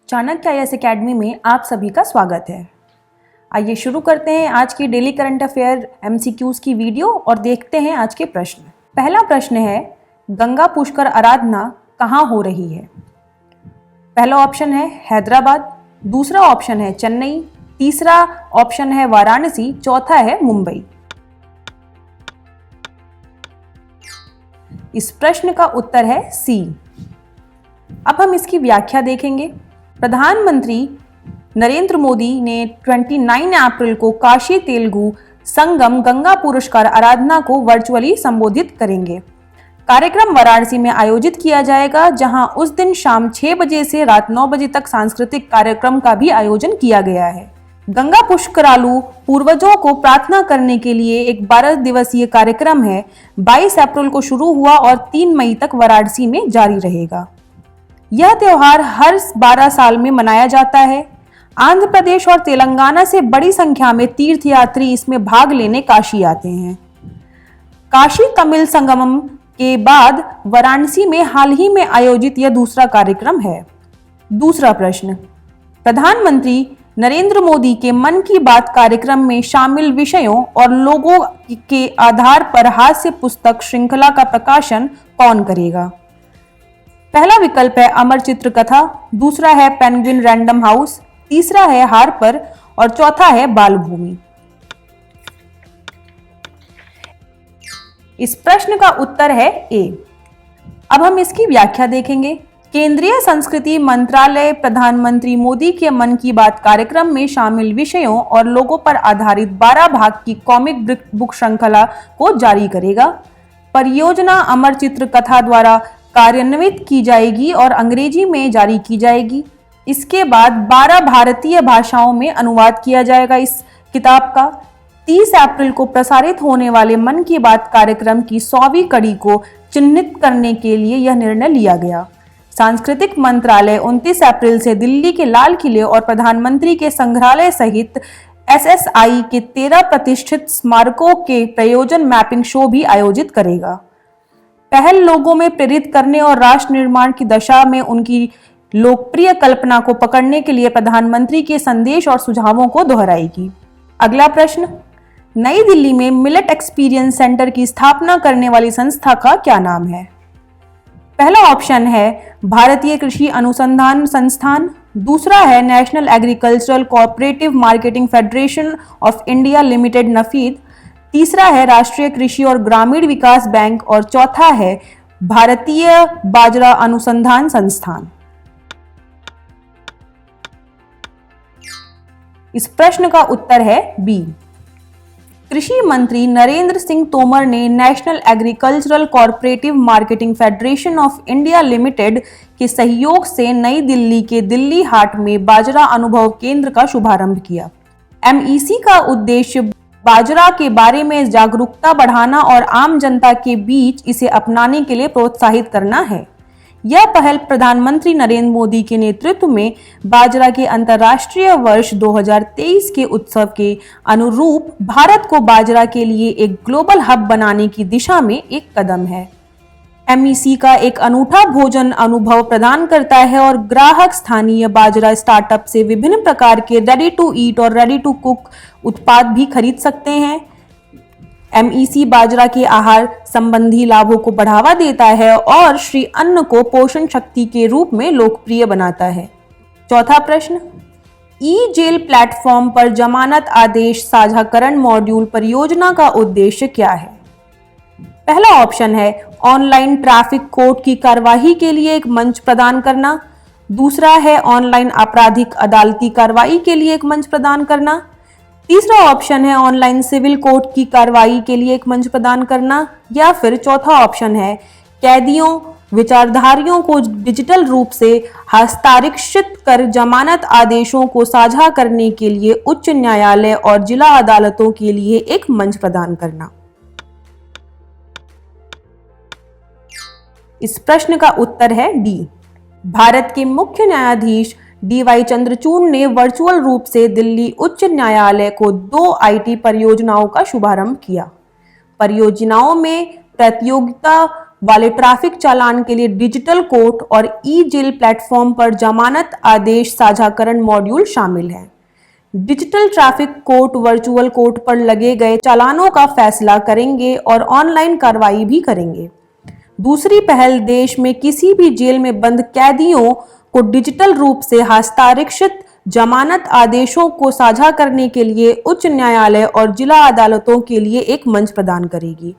Chanakya IAS academy में आप सभी का स्वागत है। आइए शुरू करते हैं आज की डेली करंट अफेयर एमसीक्यूज की वीडियो और देखते हैं आज के प्रश्न। पहला प्रश्न है, गंगा पुष्कर आराधना कहाँ हो रही है? पहला ऑप्शन है हैदराबाद, दूसरा ऑप्शन है चेन्नई, तीसरा ऑप्शन है वाराणसी, चौथा है मुंबई। इस प्रश्न का उत्तर है सी। अब हम इसकी व्याख्या देखेंगे। प्रधानमंत्री नरेंद्र मोदी ने 29 अप्रैल को काशी तेलुगु संगम गंगा पुष्कर आराधना को वर्चुअली संबोधित करेंगे। कार्यक्रम वाराणसी में आयोजित किया जाएगा, जहां उस दिन शाम 6 बजे से रात 9 बजे तक सांस्कृतिक कार्यक्रम का भी आयोजन किया गया है। गंगा पुष्करालु पूर्वजों को प्रार्थना करने के लिए एक 12 दिवसीय कार्यक्रम है। 22 अप्रैल को शुरू हुआ और 3 मई तक वाराणसी में जारी रहेगा। यह त्योहार हर 12 साल में मनाया जाता है। आंध्र प्रदेश और तेलंगाना से बड़ी संख्या में तीर्थयात्री इसमें भाग लेने काशी आते हैं। काशी तमिल संगमम के बाद वाराणसी में हाल ही में आयोजित यह दूसरा कार्यक्रम है। दूसरा प्रश्न, प्रधानमंत्री नरेंद्र मोदी के मन की बात कार्यक्रम में शामिल विषयों और लोगों के आधार पर हास्य पुस्तक श्रृंखला का प्रकाशन कौन करेगा? पहला विकल्प है अमर चित्र कथा, दूसरा है पेंगुइन रैंडम हाउस, तीसरा है हार्पर और चौथा है बालभूमि। इस प्रश्न का उत्तर है ए। अब हम इसकी व्याख्या देखेंगे। केंद्रीय संस्कृति मंत्रालय प्रधानमंत्री मोदी के मन की बात कार्यक्रम में शामिल विषयों और लोगों पर आधारित 12 भाग की कॉमिक बुक श्रृंखला को जारी करेगा। परियोजना अमर चित्र कथा द्वारा कार्यान्वित की जाएगी और अंग्रेजी में जारी की जाएगी। इसके बाद 12 भारतीय भाषाओं में अनुवाद किया जाएगा इस किताब का। 30 अप्रैल को प्रसारित होने वाले मन की बात कार्यक्रम की 100वीं कड़ी को चिन्हित करने के लिए यह निर्णय लिया गया। सांस्कृतिक मंत्रालय 29 अप्रैल से दिल्ली के लाल किले और प्रधानमंत्री के संग्रहालय सहित एसएसआई के 13 प्रतिष्ठित स्मारकों के प्रयोजन मैपिंग शो भी आयोजित करेगा। पहल लोगों में प्रेरित करने और राष्ट्र निर्माण की दशा में उनकी लोकप्रिय कल्पना को पकड़ने के लिए प्रधानमंत्री के संदेश और सुझावों को दोहराएगी। अगला प्रश्न, नई दिल्ली में मिलेट एक्सपीरियंस सेंटर की स्थापना करने वाली संस्था का क्या नाम है? पहला ऑप्शन है भारतीय कृषि अनुसंधान संस्थान, दूसरा है national agricultural cooperative marketing federation of India limited NAFED, तीसरा है राष्ट्रीय कृषि और ग्रामीण विकास बैंक और चौथा है भारतीय बाजरा अनुसंधान संस्थान। इस प्रश्न का उत्तर है बी। कृषि मंत्री नरेंद्र सिंह तोमर ने national agricultural cooperative marketing federation of India limited के सहयोग से नई दिल्ली के दिल्ली हाट में बाजरा अनुभव केंद्र का शुभारंभ किया। एमईसी का उद्देश्य बाजरा के बारे में जागरूकता बढ़ाना और आम जनता के बीच इसे अपनाने के लिए प्रोत्साहित करना है। यह पहल प्रधानमंत्री नरेंद्र मोदी के नेतृत्व में बाजरा के अंतर्राष्ट्रीय वर्ष 2023 के उत्सव के अनुरूप भारत को बाजरा के लिए एक ग्लोबल हब बनाने की दिशा में एक कदम है। एमईसी का एक अनूठा भोजन अनुभव प्रदान करता है और ग्राहक स्थानीय बाजरा स्टार्टअप से विभिन्न प्रकार के रेडी टू ईट और रेडी टू कुक उत्पाद भी खरीद सकते हैं। एमईसी बाजरा के आहार संबंधी लाभों को बढ़ावा देता है और श्री अन्न को पोषण शक्ति के रूप में लोकप्रिय बनाता है। चौथा प्रश्न, ई जेल प्लेटफॉर्म पर जमानत आदेश साझाकरण मॉड्यूल परियोजना का उद्देश्य क्या है? पहला ऑप्शन है ऑनलाइन ट्रैफिक कोर्ट की कार्यवाही के लिए एक मंच प्रदान करना, दूसरा है ऑनलाइन आपराधिक अदालती कार्रवाई के लिए एक मंच प्रदान करना, तीसरा ऑप्शन है ऑनलाइन सिविल कोर्ट की कार्रवाई के लिए एक मंच प्रदान करना, या फिर चौथा ऑप्शन है कैदियों विचारधारियों को डिजिटल रूप से हस्ताक्षरित कर जमानत आदेशों को साझा करने के लिए उच्च न्यायालय और जिला अदालतों के लिए एक मंच प्रदान करना। इस प्रश्न का उत्तर है डी। भारत के मुख्य न्यायाधीश डीवाई चंद्रचूड़ ने वर्चुअल रूप से दिल्ली उच्च न्यायालय को 2 आईटी परियोजनाओं का शुभारंभ किया। परियोजनाओं में प्रतियोगिता वाले ट्रैफिक चालान के लिए डिजिटल कोर्ट और ई जेल प्लेटफॉर्म पर जमानत आदेश साझाकरण मॉड्यूल शामिल है। Digital traffic court virtual court पर लगे गए चालानों का फैसला करेंगे और ऑनलाइन कार्रवाई भी करेंगे। दूसरी पहल, देश में किसी भी जेल में बंद कैदियों को डिजिटल रूप से हस्ताक्षरित जमानत आदेशों को साझा करने के लिए उच्च न्यायालय और जिला अदालतों के लिए एक मंच प्रदान करेगी।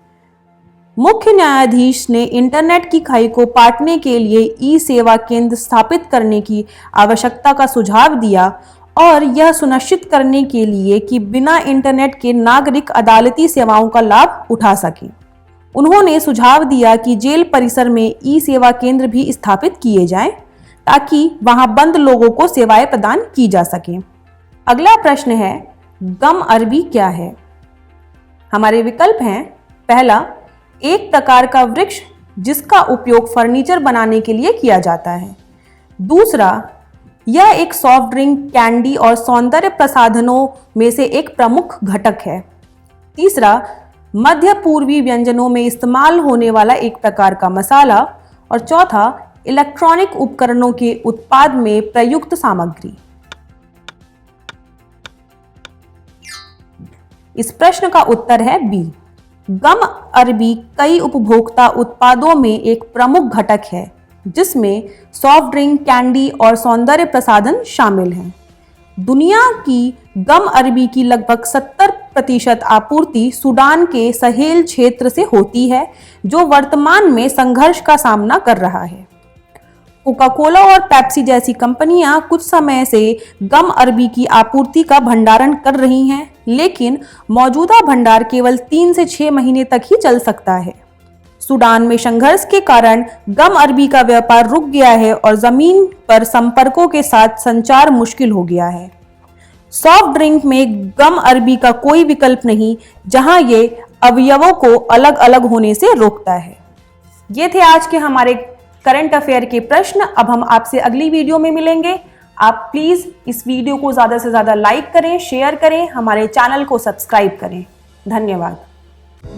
मुख्य न्यायाधीश ने इंटरनेट की खाई को पाटने के लिए ई सेवा केंद्र स्थापित करने की आवश्यकता का सुझाव दिया और यह सुनिश्चित करने के लिए कि बिना इंटरनेट के नागरिक अदालती सेवाओं का लाभ उठा सकें। उन्होंने सुझाव दिया कि जेल परिसर में ई सेवा केंद्र भी स्थापित किए जाएं ताकि वहां बंद लोगों को सेवाएं प्रदान की जा सकें। अगला प्रश्न है, गम अरबी क्या है? हमारे विकल्प हैं, पहला, एक प्रकार का वृक्ष जिसका उपयोग फर्नीचर बनाने के लिए किया जाता है। दूसरा, यह एक सॉफ्ट ड्रिंक, कैंडी और सौंदर्य प्रसाधनों में से एक प्रमुख घटक है। तीसरा, मध्य पूर्वी व्यंजनों में इस्तेमाल होने वाला एक प्रकार का मसाला। और चौथा, इलेक्ट्रॉनिक उपकरणों के उत्पाद में प्रयुक्त सामग्री। इस प्रश्न का उत्तर है बी। गम अरबी कई उपभोक्ता उत्पादों में एक प्रमुख घटक है जिसमें सॉफ्ट ड्रिंक, कैंडी और सौंदर्य प्रसाधन शामिल हैं। दुनिया की गम अरबी की लगभग 70% आपूर्ति सूडान के सहेल क्षेत्र से होती है, जो वर्तमान में संघर्ष का सामना कर रहा है। कोका कोला और पेप्सी जैसी कंपनियां कुछ समय से गम अरबी की आपूर्ति का भंडारण कर रही हैं, लेकिन मौजूदा भंडार केवल 3 से 6 महीने तक ही चल सकता है। सूडान में संघर्ष के कारण गम अरबी का व्यापार रुक गया है और जमीन पर संपर्कों के साथ संचार मुश्किल हो गया है। सॉफ्ट ड्रिंक में गम अरबी का कोई विकल्प नहीं, जहां ये अवयवों को अलग अलग होने से रोकता है। ये थे आज के हमारे करंट अफेयर के प्रश्न। अब हम आपसे अगली वीडियो में मिलेंगे। आप प्लीज इस वीडियो को ज्यादा से ज्यादा लाइक करें, शेयर करें, हमारे चैनल को सब्सक्राइब करें। धन्यवाद।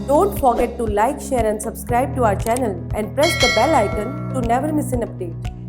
Don't forget to like, share and subscribe to our channel and press the bell icon to never miss an update.